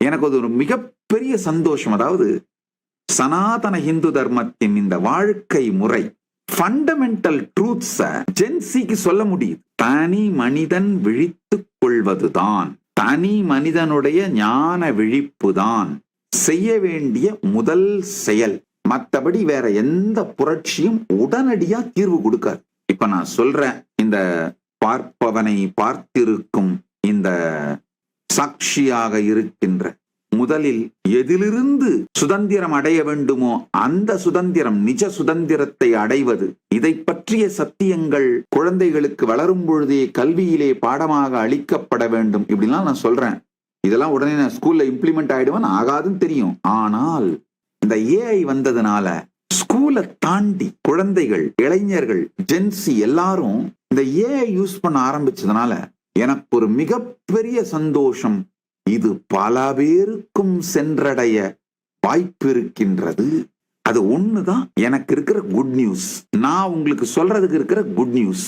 எனக்கு அது ஒரு மிகப்பெரிய சந்தோஷம். அதாவது சனாதன இந்து தர்மத்தின் இந்த வாழ்க்கை முறை ஃபண்டமெண்டல் ட்ரூத்ஸ ஜென்சிக்கு சொல்ல முடியுது. தனி மனிதன் விழித்துக் கொள்வதுதான், தனி மனிதனுடைய ஞான விழிப்பு தான் செய்ய வேண்டிய முதல் செயல். மற்றபடி வேற எந்த புரட்சியும் உடனடியா தீர்வு கொடுக்காது. இப்ப நான் சொல்றேன், இந்த பார்ப்பவனை பார்த்திருக்கும் இந்த சாட்சியாக இருக்கின்ற முதலில் எதிலிருந்து சுதந்திரம் அடைய வேண்டுமோ அந்த சுதந்திரம், நிஜ சுதந்திரத்தை அடைவது, இதை பற்றிய சத்தியங்கள் குழந்தைகளுக்கு வளரும் பொழுதே கல்வியிலே பாடமாக அளிக்கப்பட வேண்டும். இப்படிலாம் நான் சொல்றேன். இதெல்லாம் உடனே நான் ஸ்கூல்ல இம்ப்ளிமெண்ட் ஆயிடுவேன், ஆகாதுன்னு தெரியும். ஆனால் இந்த ஏஐ வந்ததுனால ஸ்கூலை தாண்டி குழந்தைகள், இளைஞர்கள், ஜென்சி எல்லாரும் இந்த ஏஐ யூஸ் பண்ண ஆரம்பிச்சதுனால எனக்கு ஒரு மிகப்பெரிய சந்தோஷம். இது பல பேருக்கும் சென்றடைய வாய்ப்பு இருக்கின்றது. அது ஒண்ணுதான் எனக்கு இருக்கிற குட் நியூஸ். நான் உங்களுக்கு சொல்றதுக்கு இருக்கிற குட் நியூஸ்.